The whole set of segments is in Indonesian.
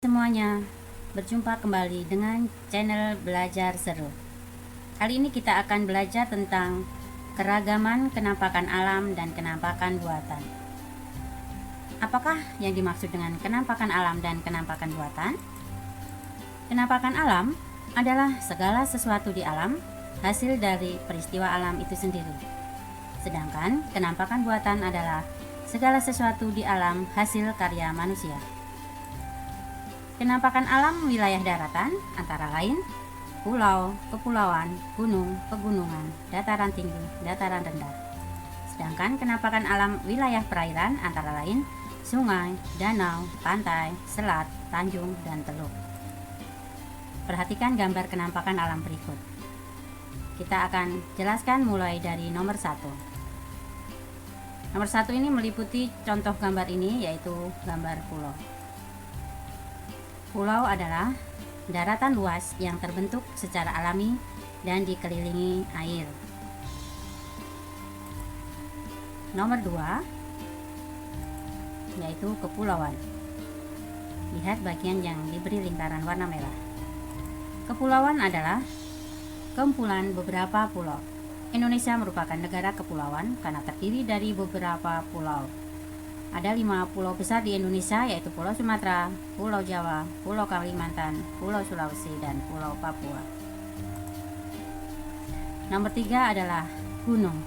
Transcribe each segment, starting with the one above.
Semuanya, berjumpa kembali dengan channel Belajar Seru. Kali ini kita akan belajar tentang keragaman kenampakan alam dan kenampakan buatan. Apakah yang dimaksud dengan kenampakan alam dan kenampakan buatan? Kenampakan alam adalah segala sesuatu di alam hasil dari peristiwa alam itu sendiri. Sedangkan kenampakan buatan adalah segala sesuatu di alam hasil karya manusia. Kenampakan alam wilayah daratan antara lain pulau, kepulauan, gunung, pegunungan, dataran tinggi, dataran rendah. Sedangkan kenampakan alam wilayah perairan antara lain sungai, danau, pantai, selat, tanjung, dan teluk. Perhatikan gambar kenampakan alam berikut. Kita akan jelaskan mulai dari nomor 1. Nomor 1 ini meliputi contoh gambar ini, yaitu gambar pulau. Pulau adalah daratan luas yang terbentuk secara alami dan dikelilingi air. Nomor 2 yaitu kepulauan. Lihat bagian yang diberi lingkaran warna merah. Kepulauan adalah kumpulan beberapa pulau. Indonesia merupakan negara kepulauan karena terdiri dari beberapa pulau. Ada 5 pulau besar di Indonesia, yaitu Pulau Sumatera, Pulau Jawa, Pulau Kalimantan, Pulau Sulawesi, dan Pulau Papua. Nomor 3 adalah gunung.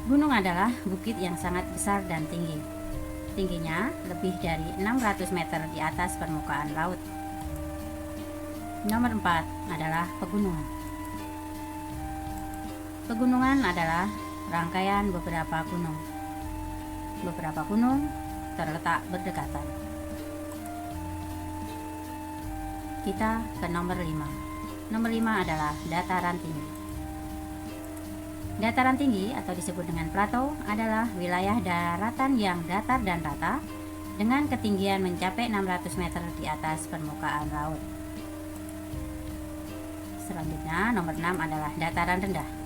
Gunung adalah bukit yang sangat besar dan tinggi. Tingginya lebih dari 600 meter di atas permukaan laut. Nomor 4 adalah pegunungan. Pegunungan adalah rangkaian beberapa gunung. Beberapa gunung terletak berdekatan. Kita ke nomor 5. Nomor 5 adalah dataran tinggi. Dataran tinggi atau disebut dengan plateau adalah wilayah daratan yang datar dan rata dengan ketinggian mencapai 600 meter di atas permukaan laut. Selanjutnya, nomor 6 adalah dataran rendah.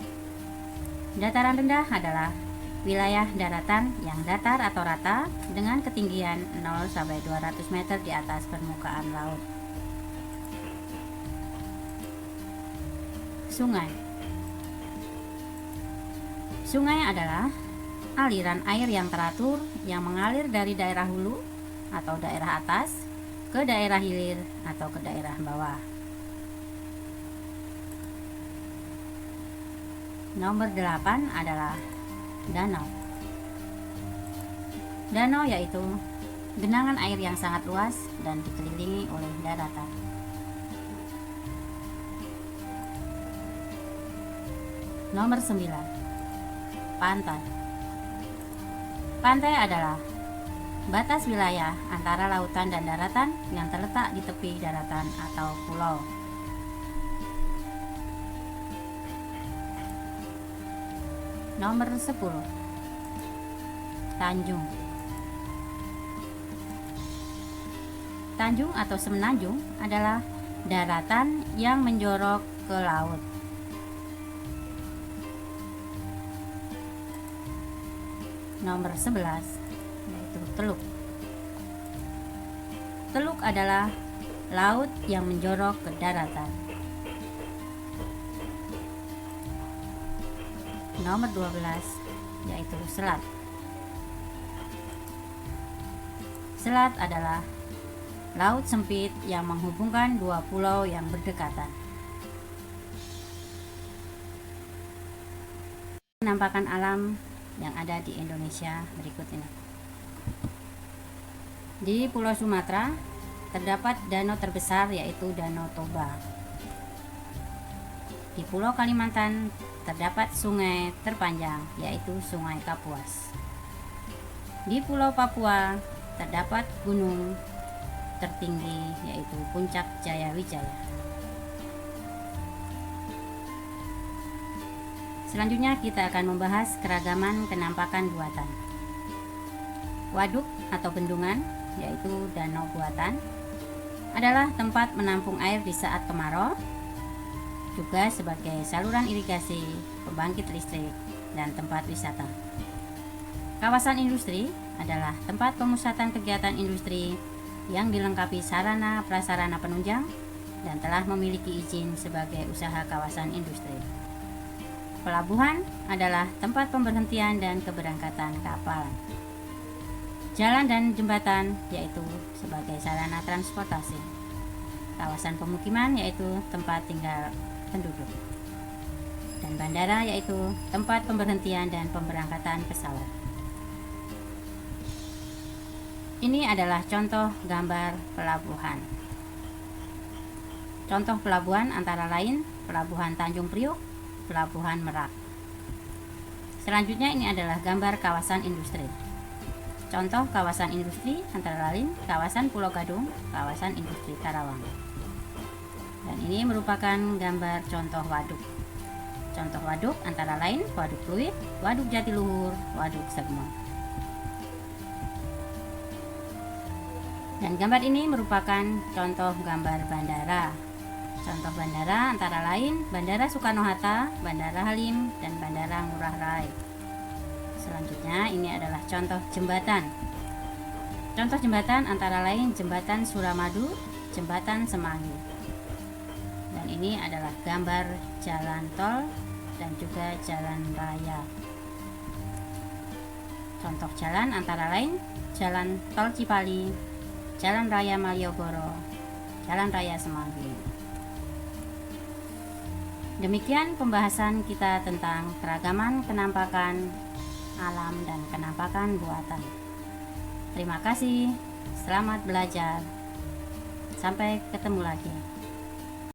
Dataran rendah adalah wilayah daratan yang datar atau rata dengan ketinggian 0 sampai 200 meter di atas permukaan laut. Sungai. Sungai adalah aliran air yang teratur yang mengalir dari daerah hulu atau daerah atas ke daerah hilir atau ke daerah bawah. Nomor 8 adalah danau. Danau yaitu genangan air yang sangat luas dan dikelilingi oleh daratan. Nomor 9, pantai. Pantai adalah batas wilayah antara lautan dan daratan yang terletak di tepi daratan atau pulau. Nomor 10, tanjung. Tanjung atau semenanjung adalah daratan yang menjorok ke laut. Nomor 11 yaitu teluk. Teluk adalah laut yang menjorok ke daratan. Nomor 12 yaitu selat. Selat adalah laut sempit yang menghubungkan dua pulau yang berdekatan. Penampakan alam yang ada di Indonesia berikut ini. Di Pulau Sumatera terdapat danau terbesar yaitu Danau Toba. Di Pulau Kalimantan terdapat sungai terpanjang yaitu Sungai Kapuas. Di Pulau Papua terdapat gunung tertinggi yaitu Puncak Jayawijaya. Selanjutnya kita akan membahas keragaman kenampakan buatan. Waduk atau bendungan yaitu danau buatan adalah tempat menampung air di saat kemarau, juga sebagai saluran irigasi, pembangkit listrik, dan tempat wisata. Kawasan industri adalah tempat pemusatan kegiatan industri yang dilengkapi sarana prasarana penunjang dan telah memiliki izin sebagai usaha kawasan industri. Pelabuhan adalah tempat pemberhentian dan keberangkatan kapal. Jalan dan jembatan yaitu sebagai sarana transportasi. Kawasan pemukiman yaitu tempat tinggal penduduk. Dan bandara yaitu tempat pemberhentian dan pemberangkatan pesawat. Ini adalah contoh gambar pelabuhan. Contoh pelabuhan antara lain Pelabuhan Tanjung Priok, Pelabuhan Merak. Selanjutnya ini adalah gambar kawasan industri. Contoh kawasan industri antara lain kawasan Pulau Gadung, kawasan industri Karawang. Dan ini merupakan gambar contoh waduk. Contoh waduk antara lain Waduk Pluit, Waduk Jatiluhur, Waduk Segmo. Dan gambar ini merupakan contoh gambar bandara. Contoh bandara antara lain Bandara Soekarno-Hatta, Bandara Halim, dan Bandara Ngurah Rai. Selanjutnya ini adalah contoh jembatan. Contoh jembatan antara lain Jembatan Suramadu, Jembatan Semanggi. Dan ini adalah gambar jalan tol dan juga jalan raya. Contoh jalan antara lain Jalan Tol Cipali, Jalan Raya Malioboro, Jalan Raya Semanggi. Demikian pembahasan kita tentang keragaman kenampakan alam dan kenampakan buatan. Terima kasih, selamat belajar. Sampai ketemu lagi.